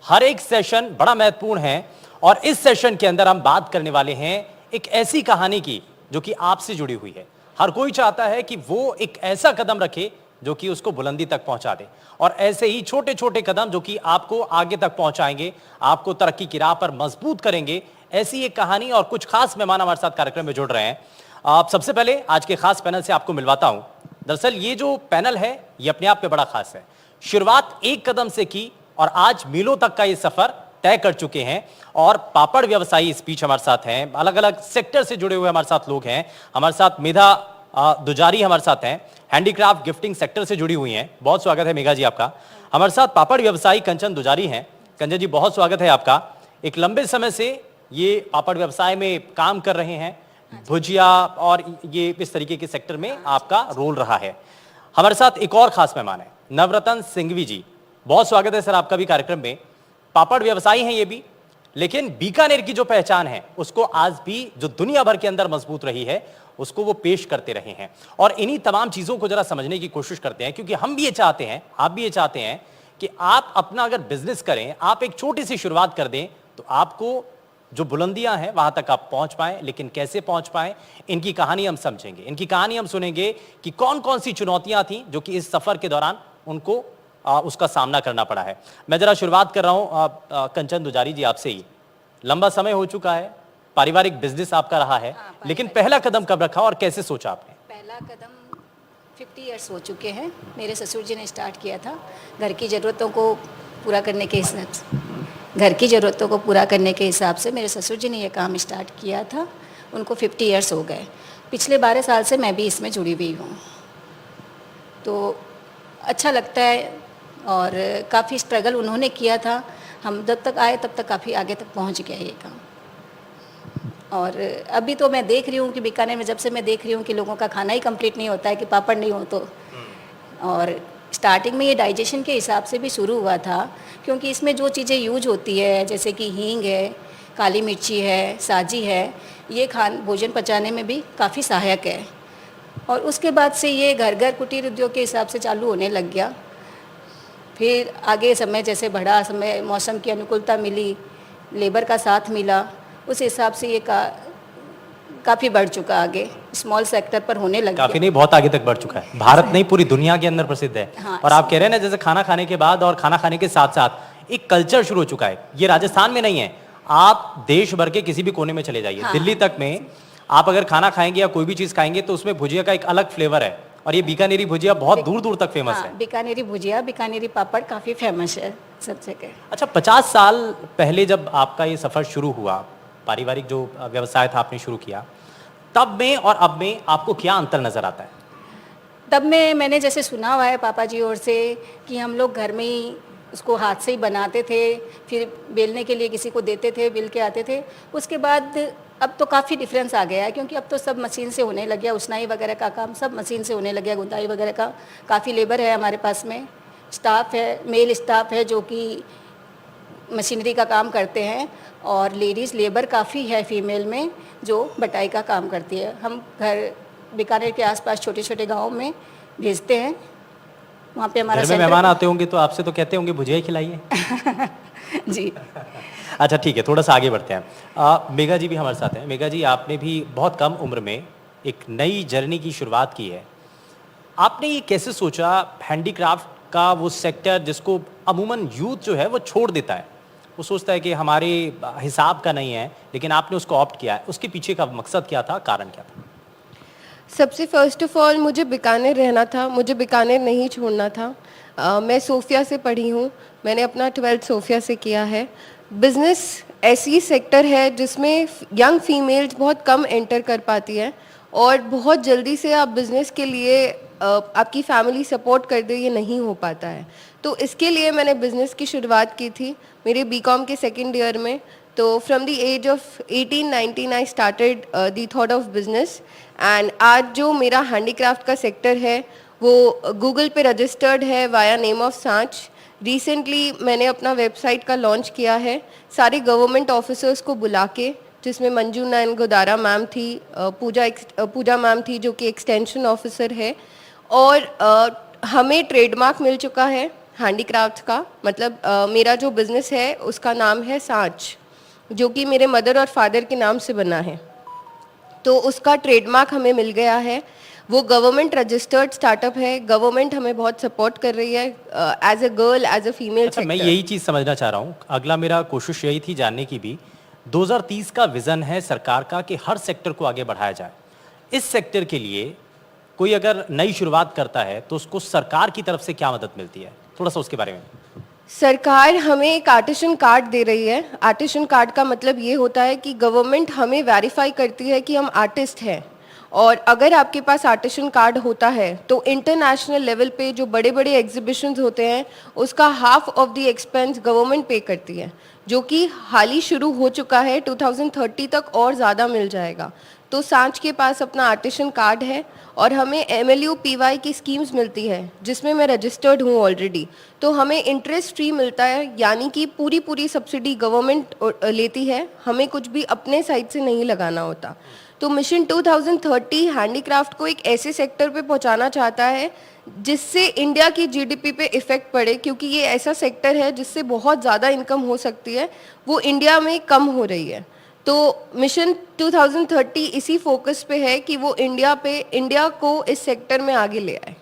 हर एक सेशन बड़ा महत्वपूर्ण है और इस सेशन के अंदर हम बात करने वाले हैं एक ऐसी कहानी की जो कि आपसे जुड़ी हुई है। हर कोई चाहता है कि वो एक ऐसा कदम रखे जो कि उसको बुलंदी तक पहुंचा दे और ऐसे ही छोटे छोटे कदम जो कि आपको आगे तक पहुंचाएंगे, आपको तरक्की की राह पर मजबूत करेंगे। ऐसी एक कहानी और कुछ खास मेहमान हमारे साथ कार्यक्रम में जुड़ रहे हैं। आप सबसे पहले आज के खास पैनल से आपको मिलवाता हूं। दरअसल ये जो पैनल है ये अपने आप में बड़ा खास है। शुरुआत एक कदम से की और आज मीलों तक का ये सफर तय कर चुके हैं और पापड़ व्यवसायी इस बीच हमारे साथ हैं। अलग अलग सेक्टर से जुड़े हुए हमारे साथ लोग हैं। हमारे साथ मेधा दुजारी हमारे साथ हैं, हैंडीक्राफ्ट गिफ्टिंग सेक्टर से जुड़ी हुई हैं। बहुत स्वागत है मेघा जी आपका। हमारे साथ पापड़ व्यवसायी कंचन दुजारी हैं। कंचन जी बहुत स्वागत है आपका। एक लंबे समय से ये पापड़ व्यवसाय में काम कर रहे हैं, भुजिया और ये इस तरीके के सेक्टर में आपका रोल रहा है। हमारे साथ एक और खास मेहमान है नवरत्न सिंघवी जी। बहुत स्वागत है सर आपका भी कार्यक्रम में। पापड़ व्यवसायी हैं ये भी, लेकिन बीकानेर की जो पहचान है उसको आज भी जो दुनिया भर के अंदर मजबूत रही है उसको वो पेश करते रहे हैं और इन्हीं तमाम चीजों को जरा समझने की कोशिश करते हैं, क्योंकि हम भी ये चाहते हैं, आप भी ये चाहते हैं कि आप अपना अगर बिजनेस करें, आप एक छोटी सी शुरुआत कर दें तो आपको जो बुलंदियां हैं वहां तक आप पहुंच पाएं। लेकिन कैसे पहुंच पाएं, इनकी कहानी हम समझेंगे, इनकी कहानी हम सुनेंगे कि कौन कौन सी चुनौतियां थी जो कि इस सफर के दौरान उनको उसका सामना करना पड़ा है। मैं जरा शुरुआत कर रहा हूं कंचन दुजारी जी आपसे ही। लंबा समय हो चुका है, पारिवारिक बिजनेस आपका रहा है, लेकिन पहला कदम कब रखा और कैसे सोचा आपने? पहला कदम 50 इयर्स हो चुके हैं। मेरे ससुर जी ने स्टार्ट किया था घर की ज़रूरतों को पूरा करने के हिसाब से। घर की ज़रूरतों को पूरा करने के हिसाब से मेरे ससुर जी ने ये काम स्टार्ट किया था। उनको 50 इयर्स हो गए। पिछले 12 साल से मैं भी इसमें जुड़ी हुई हूँ, तो अच्छा लगता है और काफ़ी स्ट्रगल उन्होंने किया था। हम जब तक आए तब तक काफ़ी आगे तक पहुँच गया ये काम। और अभी तो मैं देख रही हूँ कि बीकानेर में जब से मैं देख रही हूँ कि लोगों का खाना ही कंप्लीट नहीं होता है कि पापड़ नहीं हो तो। और स्टार्टिंग में ये डाइजेशन के हिसाब से भी शुरू हुआ था, क्योंकि इसमें जो चीज़ें यूज होती है जैसे कि हींग है, काली मिर्ची है, साजी है, ये भोजन पचाने में भी काफ़ी सहायक है। और उसके बाद से ये घर घर कुटीर उद्योग के हिसाब से चालू होने लग गया। फिर आगे समय जैसे बढ़ा, समय मौसम की अनुकूलता मिली, लेबर का साथ मिला, उस हिसाब से ये काफ़ी बढ़ चुका आगे, स्मॉल सेक्टर पर होने लग काफी नहीं, बहुत आगे तक बढ़ चुका है। भारत नहीं पूरी दुनिया के अंदर प्रसिद्ध है। हाँ, और आप कह रहे हैं ना जैसे खाना खाने के बाद और खाना खाने के साथ साथ एक कल्चर शुरू हो चुका है। ये राजस्थान में नहीं है, आप देश भर के किसी भी कोने में चले जाइए, हाँ, दिल्ली तक में आप अगर खाना खाएंगे या कोई भी चीज खाएंगे तो उसमें भुजिया का एक अलग फ्लेवर है और ये बीकानेरी भुजिया बहुत दूर दूर तक फेमस है। बीकानेरी भुजिया, बीकानेरी पापड़ काफ़ी फेमस है सब जगह। अच्छा, 50 साल पहले जब आपका ये सफर शुरू हुआ, पारिवारिक जो व्यवसाय था आपने शुरू किया, तब में और अब में आपको क्या अंतर नजर आता है? तब में मैंने जैसे सुना हुआ है पापा जी और से कि हम लोग घर में ही उसको हाथ से ही बनाते थे, फिर बेलने के लिए किसी को देते थे, बेल के आते थे। उसके बाद अब तो काफ़ी डिफरेंस आ गया है, क्योंकि अब तो सब मशीन से होने लग गया। उसनाई वगैरह का काम सब मशीन से होने लग गया, गुंदाई वगैरह का। काफ़ी लेबर है हमारे पास में, स्टाफ है, मेल स्टाफ है जो कि मशीनरी का काम करते हैं, और लेडीज़ लेबर काफ़ी है फीमेल में जो बटाई का काम करती है। हम घर बीकानेर के आसपास छोटे छोटे गाँव में भेजते हैं, वहाँ पे हमारा घर में मेहमान आते होंगे तो आपसे तो कहते होंगे भुजिया ही खिलाइए। जी। अच्छा ठीक है, थोड़ा सा आगे बढ़ते हैं। मेघा जी भी हमारे साथ हैं। मेघा जी, आपने भी बहुत कम उम्र में एक नई जर्नी की शुरुआत की है। आपने ये कैसे सोचा, हैंडीक्राफ्ट का वो सेक्टर जिसको अमूमन यूथ जो है वो छोड़ देता है, वो सोचता है कि हमारे हिसाब का नहीं है, लेकिन आपने उसको ऑप्ट किया है, उसके पीछे का मकसद क्या था, कारण क्या था? सबसे फर्स्ट ऑफ ऑल मुझे बीकानेर रहना था, मुझे बीकानेर नहीं छोड़ना था। मैं सोफिया से पढ़ी हूँ, मैंने अपना 12th सोफिया से किया है। बिज़नेस ऐसी सेक्टर है जिसमें यंग फीमेल्स बहुत कम एंटर कर पाती है और बहुत जल्दी से आप बिज़नेस के लिए आपकी फैमिली सपोर्ट कर दे, ये नहीं हो पाता है। तो इसके लिए मैंने बिज़नेस की शुरुआत की थी मेरे बीकॉम के सेकेंड ईयर में। तो from the age of 18-19 I started the thought of business, and आज जो मेरा हैंडीक्राफ्ट का सेक्टर है वो गूगल पे रजिस्टर्ड है वाया नेम ऑफ सांच। रिसेंटली मैंने अपना वेबसाइट का लॉन्च किया है सारे गवर्नमेंट ऑफिसर्स को बुला के, जिसमें मंजू नैन गोदारा मैम थी, पूजा मैम थी जो कि एक्सटेंशन ऑफिसर है, और हमें ट्रेडमार्क मिल चुका है, हैंडीक्राफ्ट का, मतलब मेरा जो बिज़नेस है उसका नाम है सांच, जो कि मेरे मदर और फादर के नाम से बना है। तो उसका ट्रेडमार्क हमें मिल गया है। वो गवर्नमेंट रजिस्टर्ड स्टार्टअप है। गवर्नमेंट हमें बहुत सपोर्ट कर रही है as a girl, as a female अच्छा, मैं सेक्टर। यही चीज समझना चाह रहा हूँ। अगला मेरा कोशिश यही थी जानने की भी, 2030 का विजन है सरकार का कि हर सेक्टर को आगे बढ़ाया जाए। इस सेक्टर के लिए कोई अगर नई शुरुआत करता है तो उसको सरकार की तरफ से क्या मदद मिलती है, थोड़ा सा उसके बारे में। सरकार हमें एक आर्टिशन कार्ड दे रही है। आर्टिशन कार्ड का मतलब ये होता है कि गवर्नमेंट हमें वेरीफाई करती है कि हम आर्टिस्ट हैं, और अगर आपके पास आर्टिशन कार्ड होता है तो इंटरनेशनल लेवल पे जो बड़े बड़े एग्जीबिशंस होते हैं उसका half of the expense government पे करती है, जो कि हाल ही शुरू हो चुका है। 2030 तक और ज़्यादा मिल जाएगा। तो सांच के पास अपना आर्टिशन कार्ड है और हमें MLU PY की स्कीम्स मिलती है, जिसमें मैं रजिस्टर्ड हूँ ऑलरेडी। तो हमें इंटरेस्ट फ्री मिलता है, यानी कि पूरी पूरी सब्सिडी गवर्नमेंट लेती है, हमें कुछ भी अपने साइड से नहीं लगाना होता। तो मिशन 2030 हैंडीक्राफ्ट को एक ऐसे सेक्टर पे पहुंचाना चाहता है जिससे इंडिया की GDP पे इफ़ेक्ट पड़े, क्योंकि ये ऐसा सेक्टर है जिससे बहुत ज़्यादा इनकम हो सकती है, वो इंडिया में कम हो रही है। तो मिशन 2030 इसी फोकस पे है कि वो इंडिया को इस सेक्टर में आगे ले आए।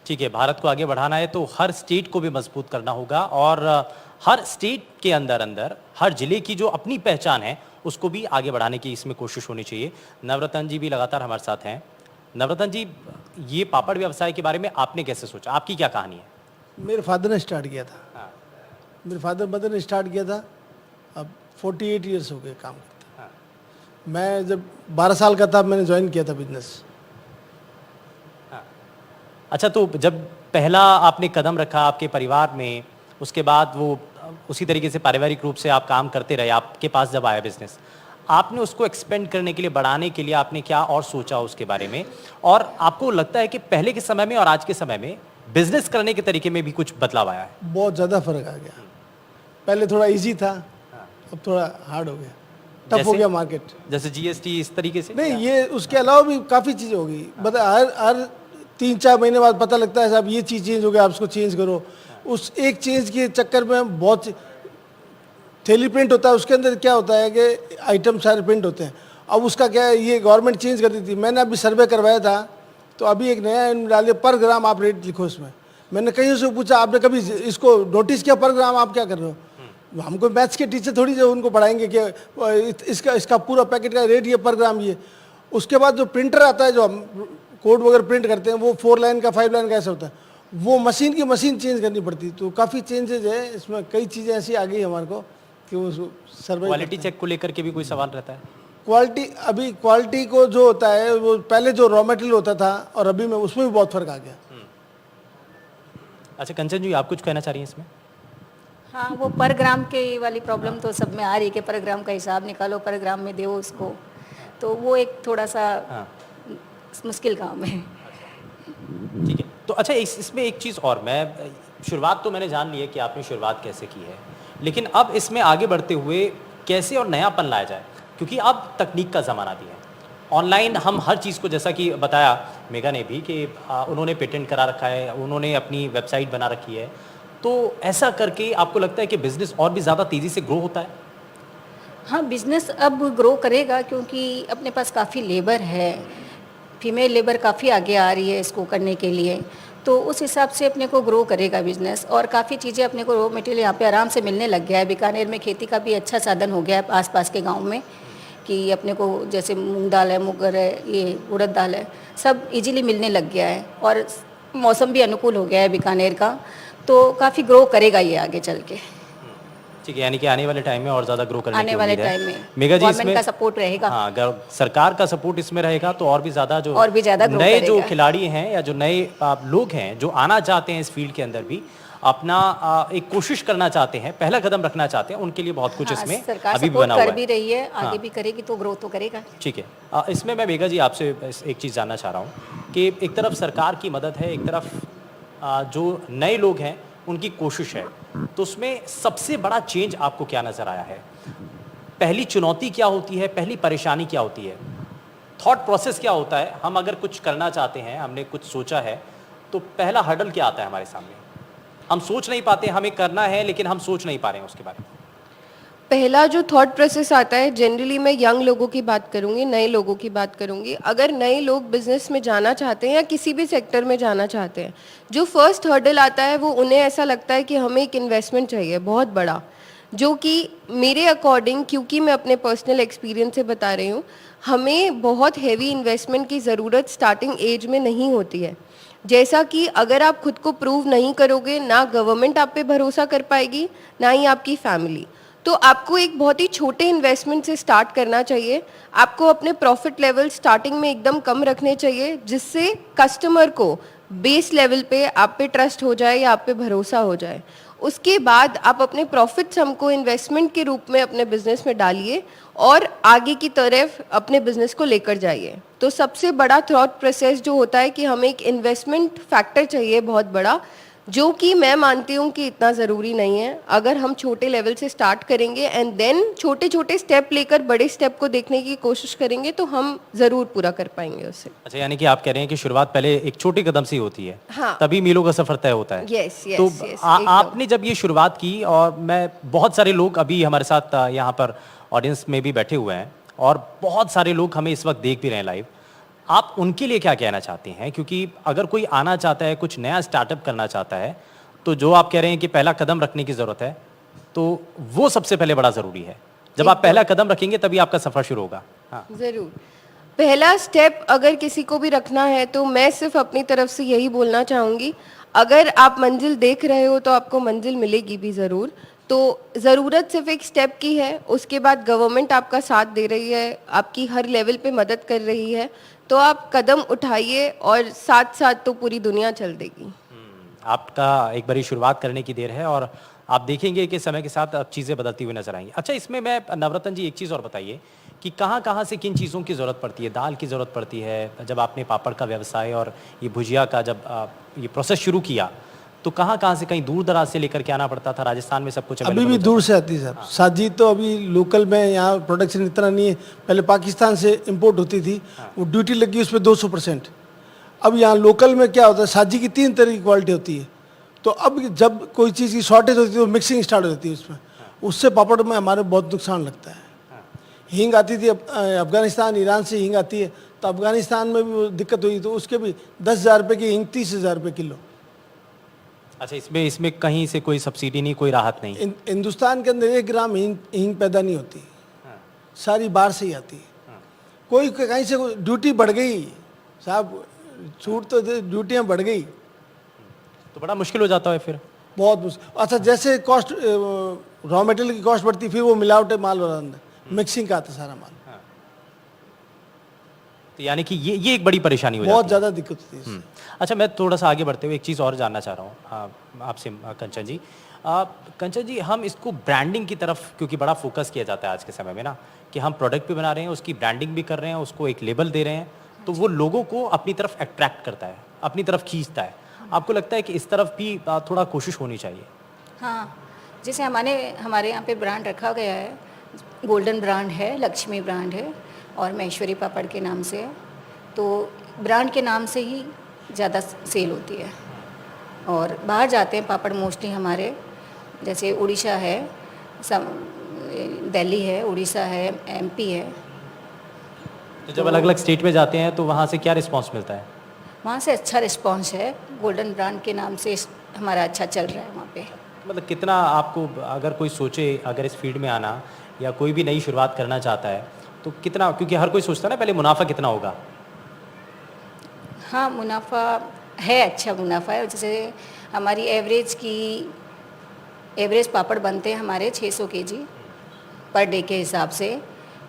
ठीक है, भारत को आगे बढ़ाना है तो हर स्टेट को भी मजबूत करना होगा, और हर स्टेट के अंदर अंदर हर जिले की जो अपनी पहचान है उसको भी आगे बढ़ाने की इसमें कोशिश होनी चाहिए। नवरत्न जी भी लगातार हमारे साथ हैं। नवरत्न जी, ये पापड़ व्यवसाय के बारे में आपने कैसे सोचा, आपकी क्या कहानी है? मेरे फादर ने स्टार्ट किया था। हाँ, मेरे फादर मदर ने स्टार्ट किया था। अब 48 ईयर्स हो गए काम करते। हाँ, मैं जब 12 साल का था मैंने ज्वाइन किया था बिजनेस। हाँ। अच्छा, तो जब पहला आपने कदम रखा आपके परिवार में, उसके बाद वो उसी तरीके से पारिवारिक रूप से आप काम करते रहे, आपके पास जब आया बिजनेस, आपने उसको एक्सपेंड करने के लिए, बढ़ाने के लिए आपने क्या और सोचा उसके बारे में? और आपको लगता है कि पहले के समय में और आज के समय में बिजनेस करने के तरीके में भी कुछ बदलाव आया है? बहुत ज़्यादा फर्क आ गया। पहले थोड़ा इजी था, अब थोड़ा हार्ड हो गया, टफ हो जैसे? गया मार्केट। जैसे GST इस तरीके से? नहीं, ये उसके अलावा भी काफ़ी चीज़ें हो गई। बता हर 3-4 महीने बाद पता लगता है साहब ये चीज़ चेंज हो गया, आप उसको चेंज करो। उस एक चेंज के चक्कर में बहुत थैली प्रिंट होता है, उसके अंदर क्या होता है कि आइटम सारे प्रिंट होते हैं। अब उसका क्या है, ये गवर्नमेंट चेंज कर दी थी। मैंने अभी सर्वे करवाया था, तो अभी एक नया डाले, पर ग्राम आप रेट लिखो इसमें। मैंने कहीं से पूछा आपने कभी इसको नोटिस किया, पर ग्राम आप क्या कर रहे हो? हमको मैथ्स के टीचर थोड़ी जो उनको पढ़ाएंगे कि इसका पूरा पैकेट का रेट ये पर ग्राम ये। उसके बाद जो प्रिंटर आता है, जो हम कोड वगैरह प्रिंट करते हैं, वो 4 लाइन का 5 लाइन का ऐसा होता है, वो मशीन की मशीन चेंज करनी पड़ती। तो काफ़ी चेंजेज है इसमें, कई चीज़ें ऐसी आ गई हमारे को कि वो सर्वे। क्वालिटी चेक को लेकर के भी कोई सवाल रहता है? क्वालिटी को जो होता है, वो पहले जो रॉ मटेरियल होता था और अभी में उसमें भी बहुत फर्क आ गया। अच्छा, कंचन जी, आप कुछ कहना चाह रही हैं इसमें? हाँ, वो पर ग्राम के वाली प्रॉब्लम तो सब में आ रही है कि पर ग्राम का हिसाब निकालो, पर ग्राम में दो उसको, तो वो एक थोड़ा सा हाँ, मुश्किल काम है। ठीक है। तो अच्छा, इसमें एक चीज़ और, मैं शुरुआत तो मैंने जान ली है कि आपने शुरुआत कैसे की है, लेकिन अब इसमें आगे बढ़ते हुए कैसे और नयापन लाया जाए, क्योंकि अब तकनीक का ज़माना भी है। ऑनलाइन हम हर चीज़ को, जैसा कि बताया मेगा ने भी कि उन्होंने पेटेंट करा रखा है, उन्होंने अपनी वेबसाइट बना रखी है, तो ऐसा करके आपको लगता है कि बिज़नेस और भी ज़्यादा तेज़ी से ग्रो होता है? हाँ, बिजनेस अब ग्रो करेगा क्योंकि अपने पास काफ़ी लेबर है, फीमेल लेबर काफ़ी आगे आ रही है इसको करने के लिए, तो उस हिसाब से अपने को ग्रो करेगा बिजनेस। और काफ़ी चीज़ें अपने को रॉ मटेरियल यहाँ पे आराम से मिलने लग गया है। बीकानेर में खेती का भी अच्छा साधन हो गया है आसपास के गांव में, कि अपने को जैसे मूंग दाल है, मुगर है, ये उड़द दाल है, सब इजीली मिलने लग गया है, और मौसम भी अनुकूल हो गया है बीकानेर का, तो काफ़ी ग्रो करेगा ये आगे चल के। ठीक है, यानी कि आने वाले टाइम में और ज़्यादा ग्रो करने की आने वाले उम्मीद है। टाइम में मेगा जी, गवर्नमेंट इसमें का सपोर्ट रहेगा। हाँ, अगर सरकार का सपोर्ट इसमें रहेगा तो और भी ज़्यादा जो और भी ज़्यादा ग्रो नए जो करेगा। खिलाड़ी हैं या जो नए लोग हैं जो आना चाहते हैं इस फील्ड के अंदर भी अपना एक कोशिश करना चाहते हैं, पहला कदम रखना चाहते हैं, उनके लिए बहुत कुछ हाँ, इसमें सरकार अभी भी सपोर्ट बना हुआ कर है। भी रही है, आगे हाँ। भी करेगी तो ग्रो तो करेगा। ठीक है, इसमें मैं मेगा जी आपसे एक चीज़ जानना चाह रहा हूँ कि एक तरफ सरकार की मदद है, एक तरफ जो नए लोग हैं उनकी कोशिश है, तो उसमें सबसे बड़ा चेंज आपको क्या नज़र आया है? पहली चुनौती क्या होती है, पहली परेशानी क्या होती है, थॉट प्रोसेस क्या होता है? हम अगर कुछ करना चाहते हैं, हमने कुछ सोचा है, तो पहला हर्डल क्या आता है हमारे सामने? हम सोच नहीं पाते, हमें करना है लेकिन हम सोच नहीं पा रहे हैं उसके बारे में? पहला जो थॉट प्रोसेस आता है, जनरली मैं यंग लोगों की बात करूंगी, नए लोगों की बात करूंगी। अगर नए लोग बिजनेस में जाना चाहते हैं या किसी भी सेक्टर में जाना चाहते हैं, जो फर्स्ट हर्डल आता है वो उन्हें ऐसा लगता है कि हमें एक इन्वेस्टमेंट चाहिए बहुत बड़ा, जो कि मेरे अकॉर्डिंग, क्योंकि मैं अपने पर्सनल एक्सपीरियंस से बता रही हूँ, हमें बहुत हैवी इन्वेस्टमेंट की ज़रूरत स्टार्टिंग एज में नहीं होती है। जैसा कि अगर आप खुद को प्रूव नहीं करोगे, ना गवर्नमेंट आप पे भरोसा कर पाएगी, ना ही आपकी फैमिली। तो आपको एक बहुत ही छोटे इन्वेस्टमेंट से स्टार्ट करना चाहिए। आपको अपने प्रॉफिट लेवल स्टार्टिंग में एकदम कम रखने चाहिए, जिससे कस्टमर को बेस लेवल पे आप पे ट्रस्ट हो जाए या आप पे भरोसा हो जाए। उसके बाद आप अपने प्रॉफिट सम को इन्वेस्टमेंट के रूप में अपने बिजनेस में डालिए और आगे की तरफ अपने बिजनेस को लेकर जाइए। तो सबसे बड़ा थॉट प्रोसेस जो होता है कि हमें एक इन्वेस्टमेंट फैक्टर चाहिए बहुत बड़ा, जो कि मैं मानती हूँ कि इतना ज़रूरी नहीं है। अगर हम छोटे लेवल से स्टार्ट करेंगे एंड देन छोटे छोटे स्टेप लेकर बड़े स्टेप को देखने की कोशिश करेंगे तो हम ज़रूर पूरा कर पाएंगे उससे। अच्छा, यानी कि आप कह रहे हैं कि शुरुआत पहले एक छोटे कदम से ही होती है, हाँ। तभी मीलों का सफर तय होता है। यस यस तो यस, आपने जब ये शुरुआत की, और मैं बहुत सारे लोग अभी हमारे साथ यहाँ पर ऑडियंस में भी बैठे हुए हैं और बहुत सारे लोग हमें इस वक्त देख भी रहे हैं लाइव, आप उनके लिए क्या कहना चाहते हैं? क्योंकि अगर कोई आना चाहता है, कुछ नया स्टार्टअप करना चाहता है, तो जो आप कह रहे हैं कि पहला कदम रखने की ज़रूरत है, तो वो सबसे पहले बड़ा ज़रूरी है। जब आप पहला कदम रखेंगे तभी आपका सफ़र शुरू होगा। हाँ, ज़रूर। पहला स्टेप अगर किसी को भी रखना है तो मैं सिर्फ अपनी तरफ से यही बोलना चाहूँगी, अगर आप मंजिल देख रहे हो तो आपको मंजिल मिलेगी भी ज़रूर। तो ज़रूरत सिर्फ एक स्टेप की है, उसके बाद गवर्नमेंट आपका साथ दे रही है, आपकी हर लेवल पे मदद कर रही है, तो आप कदम उठाइए और साथ साथ तो पूरी दुनिया चल देगी। आपका एक बारी शुरुआत करने की देर है और आप देखेंगे कि समय के साथ अब चीज़ें बदलती हुई नजर आएंगी। अच्छा, इसमें मैं नवरत्न जी एक चीज़ और बताइए कि कहाँ कहाँ से किन चीज़ों की ज़रूरत पड़ती है? दाल की ज़रूरत पड़ती है जब आपने पापड़ का व्यवसाय और ये भुजिया का जब ये प्रोसेस शुरू किया, तो कहाँ कहाँ से, कहीं दूर दराज से लेकर के आना पड़ता था? राजस्थान में सब कुछ अभी available भी हो दूर से आती है सर। साजी तो अभी लोकल में यहाँ प्रोडक्शन इतना नहीं है, पहले पाकिस्तान से इंपोर्ट होती थी, वो ड्यूटी लगी उस पर 200%। अब यहाँ लोकल में क्या होता है, साजी की 3 तरह की क्वालिटी होती है, तो अब जब कोई चीज़ की शॉर्टेज होती है तो मिक्सिंग स्टार्ट हो जाती है उसमें, उससे पापड़ में हमारे बहुत नुकसान लगता है। हींग आती थी अफगानिस्तान ईरान से हींग आती है, तो अफगानिस्तान में भी वो दिक्कत हुई, तो उसके भी 10,000 रुपये की हींग 30,000 रुपये किलो। अच्छा, इसमें कहीं से कोई सब्सिडी नहीं, कोई राहत नहीं? हिंदुस्तान के अंदर 1 ग्राम हींग पैदा नहीं होती, सारी बाहर से ही आती है। कोई कहीं से ड्यूटी बढ़ गई साहब, छूट तो ड्यूटियाँ बढ़ गई तो बड़ा मुश्किल हो जाता है फिर। बहुत मुश्किल। अच्छा, जैसे कॉस्ट रॉ मटेरियल की कॉस्ट बढ़ती, फिर वो मिलावट माल और अंदर मिक्सिंग का आता सारा माल, तो यानी कि ये एक बड़ी परेशानी हो बहुत जाती है। ज़्यादा दिक्कत होती है इससे। अच्छा, मैं थोड़ा सा आगे बढ़ते हुए एक चीज़ और जानना चाह रहा हूँ आपसे कंचन जी। कंचन जी, हम इसको ब्रांडिंग की तरफ क्योंकि बड़ा फोकस किया जाता है आज के समय में ना, कि हम प्रोडक्ट भी बना रहे हैं, उसकी ब्रांडिंग भी कर रहे हैं, उसको एक लेबल दे रहे हैं, तो वो लोगों को अपनी तरफ अट्रैक्ट करता है, अपनी तरफ खींचता है। आपको लगता है कि इस तरफ भी थोड़ा कोशिश होनी चाहिए? हाँ, जैसे हमारे यहाँ पे ब्रांड रखा गया है, गोल्डन ब्रांड है, लक्ष्मी ब्रांड है और महेश्वरी पापड़ के नाम से है, तो ब्रांड के नाम से ही ज़्यादा सेल होती है। और बाहर जाते हैं पापड़ मोस्टली हमारे, जैसे उड़ीसा है, दिल्ली है, उड़ीसा है, एमपी है। तो जब अलग अलग स्टेट में जाते हैं तो वहाँ से क्या रिस्पॉन्स मिलता है? वहाँ से अच्छा रिस्पॉन्स है, गोल्डन ब्रांड के नाम से हमारा अच्छा चल रहा है वहाँ पे। मतलब कितना आपको, अगर कोई सोचे अगर इस फील्ड में आना या कोई भी नई शुरुआत करना चाहता है, तो कितना, क्योंकि हर कोई सोचता है ना पहले मुनाफा कितना होगा? हाँ, मुनाफा है, अच्छा मुनाफा है। जैसे हमारी एवरेज पापड़ बनते हैं हमारे 600 केजी पर डे के हिसाब से,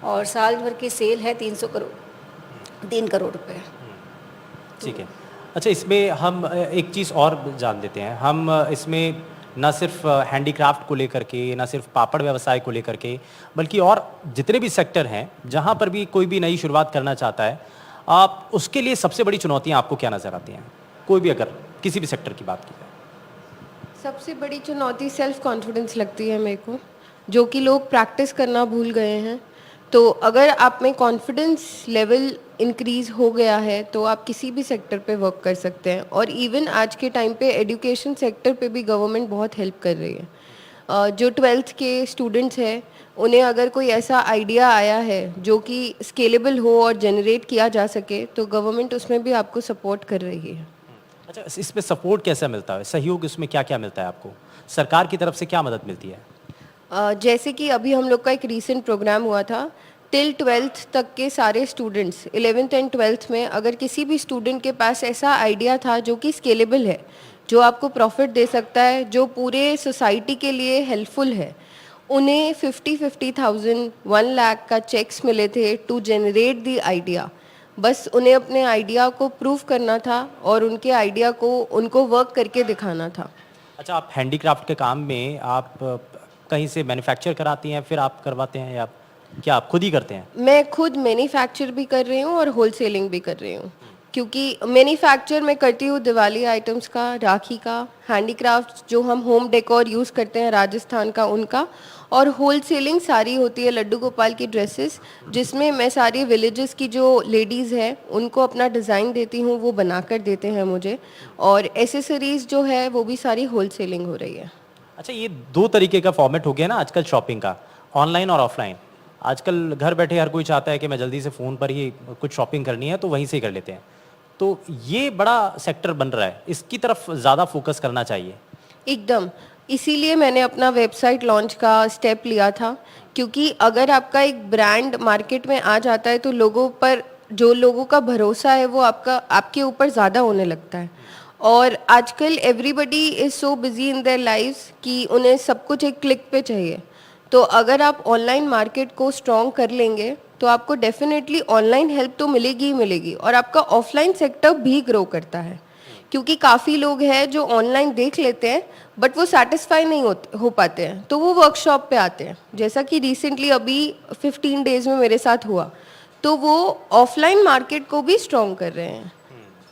और साल भर की सेल है 3 करोड़ रुपए। ठीक है। अच्छा, इसमें हम एक चीज़ और जान देते हैं, हम इसमें ना सिर्फ हैंडीक्राफ्ट को लेकर के, ना सिर्फ पापड़ व्यवसाय को लेकर के, बल्कि और जितने भी सेक्टर हैं जहाँ पर भी कोई भी नई शुरुआत करना चाहता है, आप उसके लिए सबसे बड़ी चुनौतियाँ आपको क्या नज़र आती हैं? कोई भी अगर किसी भी सेक्टर की बात की जाए। सबसे बड़ी चुनौती सेल्फ कॉन्फिडेंस लगती है मेरे को, जो कि लोग प्रैक्टिस करना भूल गए हैं। तो अगर आप में कॉन्फिडेंस लेवल इंक्रीज हो गया है तो आप किसी भी सेक्टर पे वर्क कर सकते हैं। और इवन आज के टाइम पे एजुकेशन सेक्टर पे भी गवर्नमेंट बहुत हेल्प कर रही है। जो 12th के स्टूडेंट्स हैं उन्हें अगर कोई ऐसा आइडिया आया है जो कि स्केलेबल हो और जनरेट किया जा सके तो गवर्नमेंट उसमें भी आपको सपोर्ट कर रही है। अच्छा, इसमें सपोर्ट कैसा मिलता है, सहयोग इसमें क्या क्या मिलता है आपको, सरकार की तरफ से क्या मदद मिलती है? जैसे कि अभी हम लोग का एक रीसेंट प्रोग्राम हुआ था, टिल 12th तक के सारे स्टूडेंट्स 11th एंड 12th में अगर किसी भी स्टूडेंट के पास ऐसा आइडिया था जो कि स्केलेबल है, जो आपको प्रॉफिट दे सकता है, जो पूरे सोसाइटी के लिए हेल्पफुल है, उन्हें 50,000 1 लाख का चेक्स मिले थे टू जनरेट द आइडिया। बस उन्हें अपने आइडिया को प्रूव करना था और उनके आइडिया को उनको वर्क करके दिखाना था। अच्छा, आप हैंडीक्राफ्ट के काम में आप कहीं से मैन्युफैक्चर कराती हैं फिर आप करवाते हैं, या क्या आप खुद ही करते हैं? मैं खुद मैन्युफैक्चर भी कर रही हूँ और होलसेलिंग भी कर रही हूँ, क्योंकि मैन्युफैक्चर मैं करती हूँ दिवाली आइटम्स का, राखी का, हैंडीक्राफ्ट जो हम होम डेकोर यूज़ करते हैं राजस्थान का उनका, और होलसेलिंग सारी होती है लड्डू गोपाल की ड्रेसेस, जिसमें मैं सारी विलेजेस की जो लेडीज़ हैं उनको अपना डिज़ाइन देती हूँ, वो बना कर देते हैं मुझे, और एसेसरीज़ जो है वो भी सारी होलसेलिंग हो रही है। अच्छा, ये दो तरीके का फॉर्मेट हो गया ना आजकल शॉपिंग का, ऑनलाइन और ऑफलाइन। आजकल घर बैठे हर कोई चाहता है कि मैं जल्दी से फ़ोन पर ही कुछ शॉपिंग करनी है तो वहीं से ही कर लेते हैं, तो ये बड़ा सेक्टर बन रहा है, इसकी तरफ ज़्यादा फोकस करना चाहिए। एकदम, इसीलिए मैंने अपना वेबसाइट लॉन्च का स्टेप लिया था, क्योंकि अगर आपका एक ब्रांड मार्केट में आ जाता है तो लोगों पर, जो लोगों का भरोसा है वो आपके ऊपर ज़्यादा होने लगता है। और आजकल everybody is so busy in their lives कि उन्हें सब कुछ एक क्लिक पे चाहिए। तो अगर आप ऑनलाइन मार्केट को स्ट्रॉन्ग कर लेंगे तो आपको डेफिनेटली ऑनलाइन हेल्प तो मिलेगी ही मिलेगी, और आपका ऑफलाइन सेक्टर भी ग्रो करता है, क्योंकि काफ़ी लोग हैं जो ऑनलाइन देख लेते हैं बट वो सेटिस्फाई नहीं हो पाते हैं, तो वो वर्कशॉप पे आते हैं, जैसा कि रिसेंटली अभी 15 डेज में मेरे साथ हुआ, तो वो ऑफलाइन मार्केट को भी स्ट्रॉन्ग कर रहे हैं।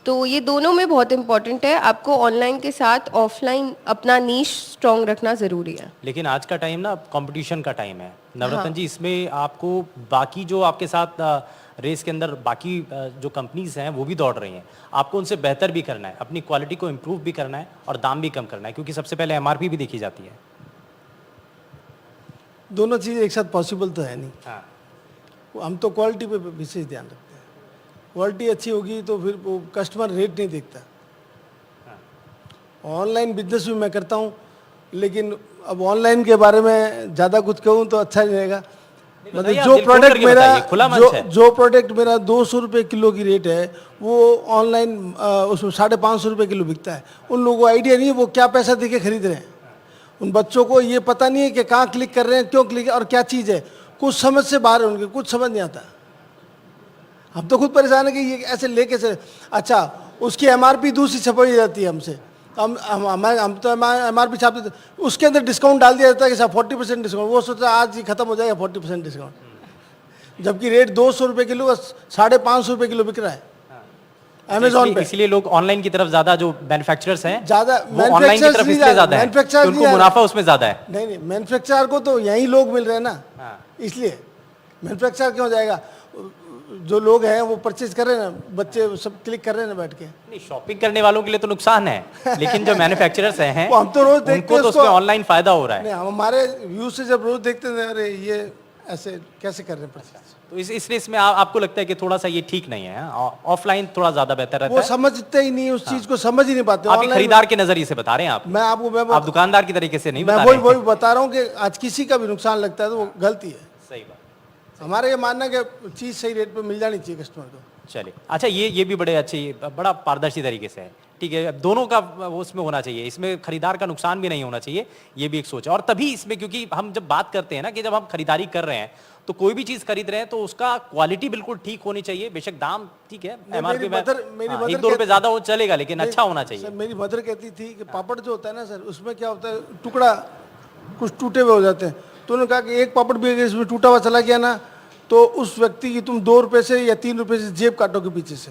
तो ये दोनों में बहुत इंपॉर्टेंट है, आपको ऑनलाइन के साथ ऑफलाइन अपना नीश स्ट्रॉन्ग रखना ज़रूरी है। लेकिन आज का टाइम ना कंपटीशन का टाइम है नवरत्न जी, इसमें आपको बाकी जो आपके साथ रेस के अंदर बाकी जो कंपनीज हैं वो भी दौड़ रही हैं, आपको उनसे बेहतर भी करना है, अपनी क्वालिटी को इम्प्रूव भी करना है और दाम भी कम करना है, क्योंकि सबसे पहले एमआरपी भी देखी जाती है। दोनों चीज़ एक साथ पॉसिबल तो है नहीं। हाँ, हम तो क्वालिटी पे विशेष ध्यान रखते हैं। क्वालिटी अच्छी होगी तो फिर वो कस्टमर रेट नहीं देखता। ऑनलाइन बिजनेस भी मैं करता हूँ, लेकिन अब ऑनलाइन के बारे में ज़्यादा कुछ कहूँ तो अच्छा नहीं रहेगा। मतलब जो प्रोडक्ट मेरा 200 रुपये किलो की रेट है, वो ऑनलाइन उसमें 550 रुपये किलो बिकता है। उन लोगों को आइडिया नहीं है वो क्या पैसा दे के खरीद रहे हैं। उन बच्चों को ये पता नहीं है कि कहाँ क्लिक कर रहे हैं, क्यों क्लिक और क्या चीज़ है, कुछ समझ से बाहर है उनके, कुछ समझ नहीं आता। हम तो खुद परेशान है कि ये ऐसे लेके से, अच्छा उसकी एमआरपी दूसरी छपाई जाती है हमसे, हम तो एमआरपी छाप देते, उसके अंदर डिस्काउंट डाल दिया जाता है कि साहब 40% डिस्काउंट, वो सोचता है आज ही खत्म हो जाएगा 40% डिस्काउंट, जबकि रेट 200 रुपये किलो का 550 रुपये किलो बिक रहा है अमेजोन पे। इसलिए लोग ऑनलाइन की तरफ ज्यादा, जो मैन्युफैक्चरर्स हैं ज़्यादा, ऑनलाइन की तरफ इसलिए ज्यादा है कि उनको मुनाफा उसमें ज्यादा है। नहीं, मैन्युफैक्चरर को तो यही लोग मिल रहे हैं ना, इसलिए मैन्युफैक्चरर क्यों जाएगा, जो लोग हैं वो परचेज कर रहे हैं ना, बच्चे सब क्लिक कर रहे हैं ना बैठ के। नहीं, शॉपिंग करने वालों के लिए तो नुकसान है, लेकिन जो मैन्युफैक्चरर्स हैं हम तो रोज देखते हैं, तो उसमें ऑनलाइन फायदा हो रहा है। नहीं, हमारे व्यू से जब रोज देखते हैं, अरे ये ऐसे कैसे कर रहे हैं परचेज, तो इसलिए इसमें आपको लगता है कि थोड़ा सा ये ठीक नहीं है, ऑफलाइन थोड़ा ज्यादा बेहतर रहता वो है। समझते ही नहीं, उस चीज को समझ ही नहीं पाते। आप खरीदार के नजरिए से बता रहे हैं, आप दुकानदार की तरीके से नहीं बता रहे हैं। वही बता रहा हूँ कि आज किसी का भी नुकसान लगता है तो वो गलती है। सही बात। हमारा ये मानना है कि चीज़ सही रेट पे मिल जानी चाहिए कस्टमर को। चलिए, अच्छा ये भी बड़े अच्छे, बड़ा पारदर्शी तरीके से है, ठीक है, दोनों का वो उसमें होना चाहिए, इसमें खरीदार का नुकसान भी नहीं होना चाहिए, ये भी एक सोच है। और तभी इसमें, क्योंकि हम जब बात करते हैं ना कि जब हम खरीदारी कर रहे हैं तो कोई भी चीज खरीद रहे हैं तो उसका क्वालिटी बिल्कुल ठीक होनी चाहिए, बेशक दाम ठीक है एमआरपी में 1-2 रुपए ज्यादा हो चलेगा, लेकिन अच्छा होना चाहिए। सर, मेरी मदर कहती थी कि पापड़ जो होता है ना सर, उसमें क्या होता है, टुकड़ा कुछ टूटे हुए हो जाते हैं, तो उन्होंने कहा कि एक पापड़ भी अगर इसमें टूटा हुआ चला गया ना, तो उस व्यक्ति की तुम 2 रुपए से या 3 रुपए से जेब काटोगे पीछे से।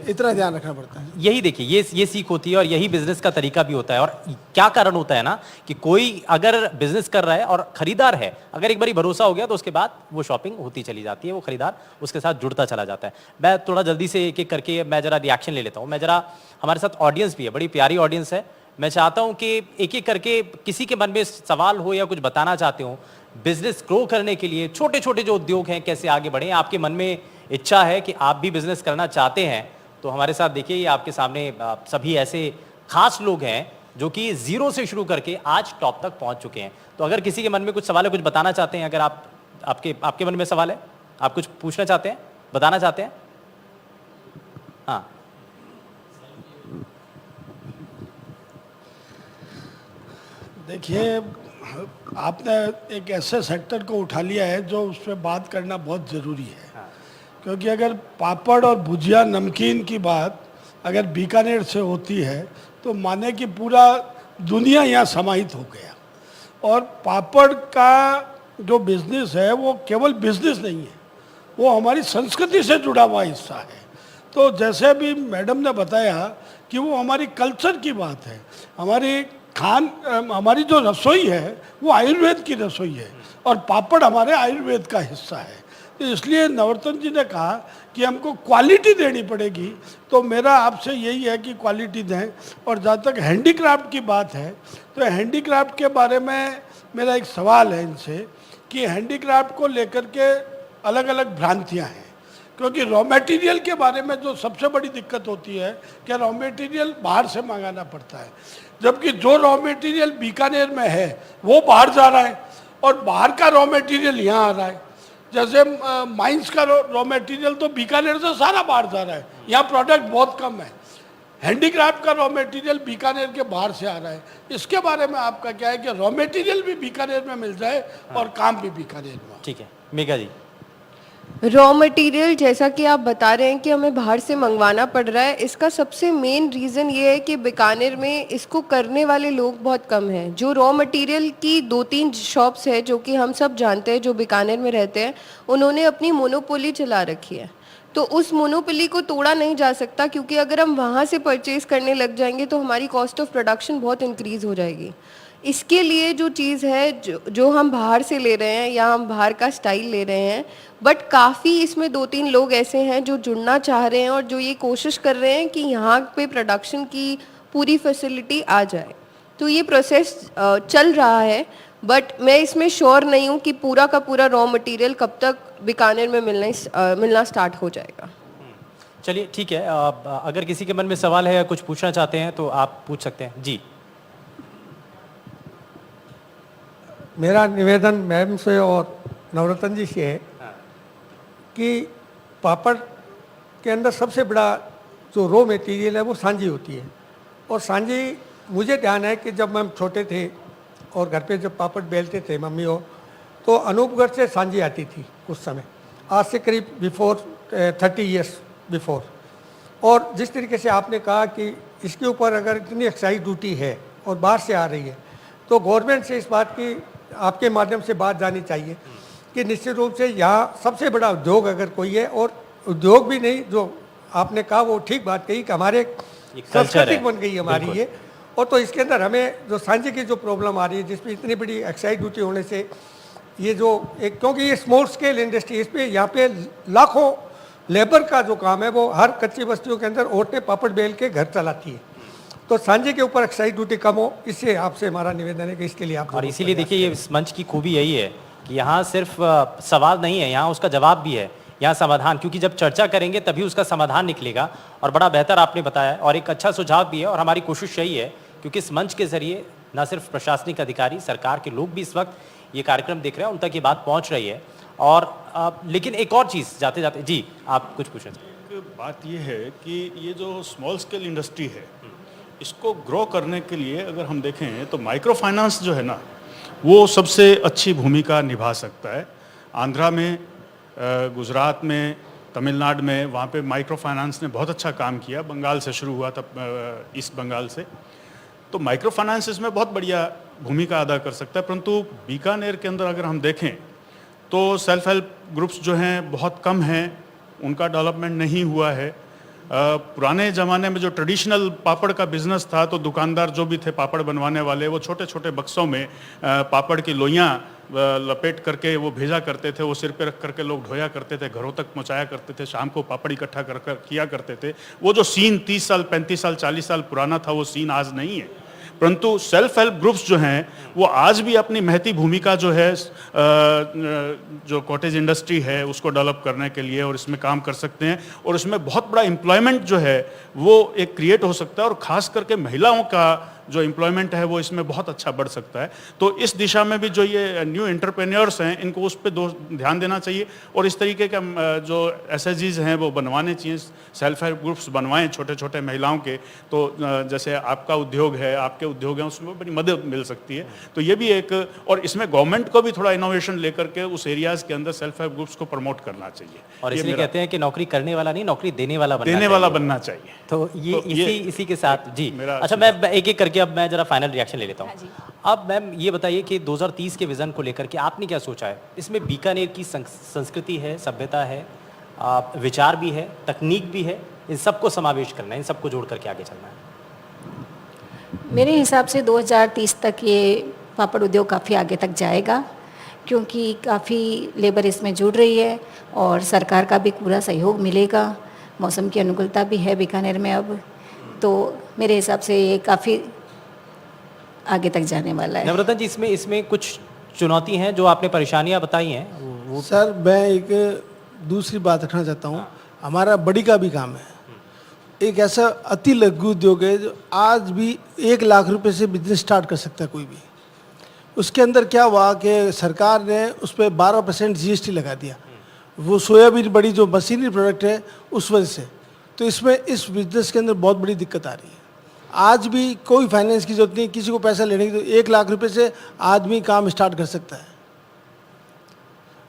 इतना ध्यान रखना पड़ता है। यही देखिए, ये सीख होती है और यही बिजनेस का तरीका भी होता है। और क्या कारण होता है ना कि कोई अगर बिजनेस कर रहा है और खरीदार है, अगर एक बारी भरोसा हो गया तो उसके बाद वो शॉपिंग होती चली जाती है, वो खरीदार उसके साथ जुड़ता चला जाता है। मैं थोड़ा जल्दी से एक एक करके मैं जरा रिएक्शन ले लेता हूँ। मैं जरा, हमारे साथ ऑडियंस भी है, बड़ी प्यारी ऑडियंस है। मैं चाहता हूँ कि एक एक करके किसी के मन में सवाल हो या कुछ बताना चाहते हो, बिजनेस ग्रो करने के लिए छोटे छोटे जो उद्योग हैं कैसे आगे बढ़े, आपके मन में इच्छा है कि आप भी बिजनेस करना चाहते हैं, तो हमारे साथ देखिए ये आपके सामने सभी ऐसे खास लोग हैं जो कि जीरो से शुरू करके आज टॉप तक पहुंच चुके हैं। तो अगर किसी के मन में कुछ सवाल है, कुछ बताना चाहते हैं, अगर आपके मन में सवाल है, आप कुछ पूछना चाहते हैं, बताना चाहते हैं? हाँ, देखिए, आपने एक ऐसे सेक्टर को उठा लिया है जो उस पर बात करना बहुत ज़रूरी है। क्योंकि अगर पापड़ और भुजिया नमकीन की बात अगर बीकानेर से होती है तो माने कि पूरा दुनिया यहाँ समाहित हो गया। और पापड़ का जो बिज़नेस है वो केवल बिज़नेस नहीं है, वो हमारी संस्कृति से जुड़ा हुआ हिस्सा है। तो जैसे अभी मैडम ने बताया कि वो हमारी कल्चर की बात है, हमारी जो रसोई है वो आयुर्वेद की रसोई है और पापड़ हमारे आयुर्वेद का हिस्सा है। तो इसलिए नवरत्न जी ने कहा कि हमको क्वालिटी देनी पड़ेगी, तो मेरा आपसे यही है कि क्वालिटी दें। और जहाँ तक हैंडीक्राफ्ट की बात है तो हैंडीक्राफ्ट के बारे में मेरा एक सवाल है इनसे कि हैंडीक्राफ्ट को लेकर के अलग अलग भ्रांतियाँ हैं। क्योंकि रॉ मटेरियल के बारे में जो सबसे बड़ी दिक्कत होती है कि रॉ मटेरियल बाहर से मंगाना पड़ता है, जबकि जो रॉ मटेरियल बीकानेर में है वो बाहर जा रहा है और बाहर का रॉ मटेरियल यहाँ आ रहा है। जैसे माइंस का रॉ मटेरियल तो बीकानेर से सारा बाहर जा रहा है, यहाँ प्रोडक्ट बहुत कम है। हैंडीक्राफ्ट का रॉ मटेरियल बीकानेर के बाहर से आ रहा है। इसके बारे में आपका क्या है कि रॉ मटेरियल भी बीकानेर में मिल जाए और काम भी बीकानेर में। ठीक है मेघा जी। रॉ मटेरियल जैसा कि आप बता रहे हैं कि हमें बाहर से मंगवाना पड़ रहा है, इसका सबसे मेन रीज़न ये है कि बीकानेर में इसको करने वाले लोग बहुत कम हैं। जो रॉ मटेरियल की 2-3 शॉप्स है जो कि हम सब जानते हैं जो बीकानेर में रहते हैं, उन्होंने अपनी मोनोपोली चला रखी है। तो उस मोनोपोली को तोड़ा नहीं जा सकता, क्योंकि अगर हम वहाँ से परचेज़ करने लग जाएंगे तो हमारी कॉस्ट ऑफ प्रोडक्शन बहुत इंक्रीज़ हो जाएगी। इसके लिए जो चीज़ है जो हम बाहर से ले रहे हैं या हम बाहर का स्टाइल ले रहे हैं, बट काफ़ी इसमें 2-3 लोग ऐसे हैं जो जुड़ना चाह रहे हैं और जो ये कोशिश कर रहे हैं कि यहाँ पे प्रोडक्शन की पूरी फैसिलिटी आ जाए। तो ये प्रोसेस चल रहा है, बट मैं इसमें श्योर नहीं हूँ कि पूरा का पूरा रॉ मटेरियल कब तक बीकानेर में मिलना स्टार्ट हो जाएगा। चलिए ठीक है, अगर किसी के मन में सवाल है या कुछ पूछना चाहते हैं तो आप पूछ सकते हैं जी। मेरा निवेदन मैम से और नवरत्न जी से है कि पापड़ के अंदर सबसे बड़ा जो रॉ मटेरियल है वो सांजी होती है। और सांजी मुझे ध्यान है कि जब हम छोटे थे और घर पे जब पापड़ बेलते थे मम्मी हो, तो अनूपगढ़ से सांजी आती थी उस समय, आज से करीब बिफोर 30 ईयर्स बिफोर। और जिस तरीके से आपने कहा कि इसके ऊपर अगर इतनी एक्साइज ड्यूटी है और बाहर से आ रही है, तो गवर्नमेंट से इस बात की आपके माध्यम से बात जानी चाहिए कि निश्चित रूप से यहाँ सबसे बड़ा उद्योग अगर कोई है, और उद्योग भी नहीं, जो आपने कहा वो ठीक बात कही कि हमारे संस्कृति बन गई हमारी ये। और तो इसके अंदर हमें जो सांझे की जो प्रॉब्लम आ रही है, जिसमें इतनी बड़ी एक्साइज ड्यूटी होने से ये जो एक, क्योंकि ये स्मॉल स्केल इंडस्ट्री, इस पर यहाँ पे लाखों लेबर का जो काम है वो हर कच्ची बस्तियों के अंदर औरतें पापड़ बेल के घर चलाती है। तो सांझे के ऊपर एक्साइज ड्यूटी कम हो, इससे आपसे हमारा निवेदन है कि इसके लिए आप। और इसीलिए देखिए ये इस मंच की खूबी यही है कि यहाँ सिर्फ सवाल नहीं है, यहाँ उसका जवाब भी है, यहाँ समाधान, क्योंकि जब चर्चा करेंगे तभी उसका समाधान निकलेगा। और बड़ा बेहतर आपने बताया और एक अच्छा सुझाव भी है। और हमारी कोशिश यही है क्योंकि इस मंच के जरिए न सिर्फ प्रशासनिक अधिकारी, सरकार के लोग भी इस वक्त ये कार्यक्रम देख रहे हैं, उन तक ये बात पहुँच रही है। और लेकिन एक और चीज़ जाते जाते जी आप कुछ पूछें। एक बात ये है कि ये जो स्मॉल स्केल इंडस्ट्री है, इसको ग्रो करने के लिए अगर हम देखें तो माइक्रो फाइनेंस जो है ना, वो सबसे अच्छी भूमिका निभा सकता है। आंध्रा में, गुजरात में, तमिलनाडु में, वहाँ पे माइक्रो फाइनेंस ने बहुत अच्छा काम किया। बंगाल से शुरू हुआ था, ईस्ट बंगाल से। तो माइक्रो फाइनेंस इसमें बहुत बढ़िया भूमिका अदा कर सकता है। परंतु बीकानेर के अंदर अगर हम देखें तो सेल्फ हेल्प ग्रुप्स जो हैं बहुत कम हैं, उनका डेवलपमेंट नहीं हुआ है। पुराने ज़माने में जो ट्रेडिशनल पापड़ का बिजनेस था, तो दुकानदार जो भी थे पापड़ बनवाने वाले, वो छोटे छोटे बक्सों में पापड़ की लोइयाँ लपेट करके वो भेजा करते थे, वो सिर पे रख करके लोग ढोया करते थे, घरों तक पहुँचाया करते थे, शाम को पापड़ इकट्ठा कर किया करते थे। वो जो सीन 30 साल 35 साल 40 साल पुराना था, वो सीन आज नहीं है। परंतु सेल्फ हेल्प ग्रुप्स जो हैं वो आज भी अपनी महती भूमिका जो है जो कॉटेज इंडस्ट्री है उसको डेवलप करने के लिए और इसमें काम कर सकते हैं, और इसमें बहुत बड़ा एम्प्लॉयमेंट जो है वो एक क्रिएट हो सकता है, और ख़ास करके महिलाओं का जो एम्प्लॉयमेंट है वो इसमें बहुत अच्छा बढ़ सकता है। तो इस दिशा में भी जो ये न्यू एंटरप्रेन्योर्स हैं इनको उस पर ध्यान देना चाहिए, और इस तरीके का जो SHGs हैं वो बनवाने चाहिए, सेल्फ हेल्प ग्रुप्स बनवाएं छोटे छोटे महिलाओं के। तो जैसे आपका उद्योग है, आपके उद्योग हैं, उसमें बड़ी मदद मिल सकती है। तो ये भी एक, और इसमें गवर्नमेंट को भी थोड़ा इनोवेशन लेकर के उस एरियाज़ के अंदर सेल्फ हेल्प ग्रुप्स को प्रमोट करना चाहिए। और ये इसलिए मेरा कहते हैं कि नौकरी करने वाला नहीं, नौकरी देने वाला बनना चाहिए। तो ये इसी के साथ जी। मेरा अच्छा, मैं एक एक करके अब मैं जरा फाइनल रिएक्शन ले लेता हूँ। हाँ जी। अब मैम ये बताइए कि 2030 के विजन को लेकर के आपने क्या सोचा है? इसमें बीकानेर की संस्कृति है, सभ्यता है, विचार भी है, तकनीक भी है, इन सबको समावेश करना है, इन सबको जोड़ करके आगे चलना है। मेरे हिसाब से 2030 तक ये पापड़ उद्योग काफ़ी आगे तक जाएगा, क्योंकि काफ़ी लेबर इसमें जुड़ रही है और सरकार का भी पूरा सहयोग मिलेगा। मौसम की अनुकूलता भी है बीकानेर में अब, तो मेरे हिसाब से ये काफ़ी आगे तक जाने वाला है। नवरत्न जी, इसमें कुछ चुनौती हैं जो आपने परेशानियां बताई हैं वो सर मैं एक दूसरी बात रखना चाहता हूँ। हमारा बड़ी का भी काम है, एक ऐसा अति लघु उद्योग है जो आज भी 1 लाख रुपए से बिजनेस स्टार्ट कर सकता है कोई भी। उसके अंदर क्या हुआ कि सरकार ने उस पर 12% GST लगा दिया, वो सोयाबीन बड़ी जो मशीनरी प्रोडक्ट है उस वजह से। तो इसमें इस बिजनेस के अंदर बहुत बड़ी दिक्कत आ रही है। आज भी कोई फाइनेंस की जरूरत नहीं, किसी को पैसा लेने की, तो 1 लाख रुपए से आदमी काम स्टार्ट कर सकता है,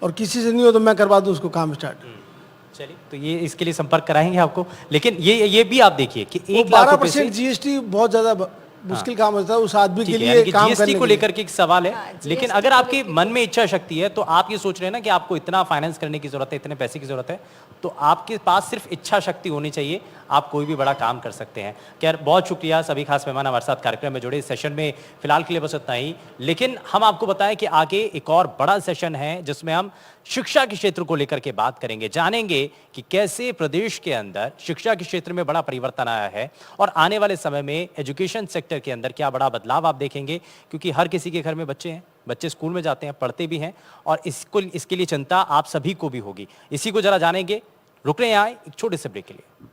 और किसी से नहीं हो तो मैं करवा दूं उसको काम स्टार्ट। चलिए, तो ये इसके लिए संपर्क कराएंगे आपको। लेकिन ये भी आप देखिए कि 1 लाख रुपए से 12% GST बहुत ज़्यादा मुश्किल काम होता है उस आदमी के ठीक है, लिए यानी कि काम GST करने को के लिए। लेकर के एक सवाल है। हाँ, लेकिन GST अगर को आपके मन में इच्छा शक्ति है तो आप ये सोच रहे हैं ना कि आपको इतना फाइनेंस करने की जरूरत है, इतने पैसे की जरूरत है, तो आपके पास सिर्फ इच्छा शक्ति होनी चाहिए, आप कोई भी बड़ा काम कर सकते हैं। खैर, बहुत शुक्रिया सभी खास मेहमान हमारे साथ कार्यक्रम में जुड़े। इस सेशन में फिलहाल के लिए बस इतना ही, लेकिन हम आपको बताएं कि आगे एक और बड़ा सेशन है जिसमें हम शिक्षा के क्षेत्र को लेकर के बात करेंगे, जानेंगे कि कैसे प्रदेश के अंदर शिक्षा के क्षेत्र में बड़ा परिवर्तन आया है और आने वाले समय में एजुकेशन सेक्टर के अंदर क्या बड़ा बदलाव आप देखेंगे, क्योंकि हर किसी के घर में बच्चे हैं, बच्चे स्कूल में जाते हैं, पढ़ते भी हैं, और इसके लिए चिंता आप सभी को भी होगी। इसी को जरा जानेंगे। रुक रहे हैं यहाँ एक छोटे से ब्रेक के लिए।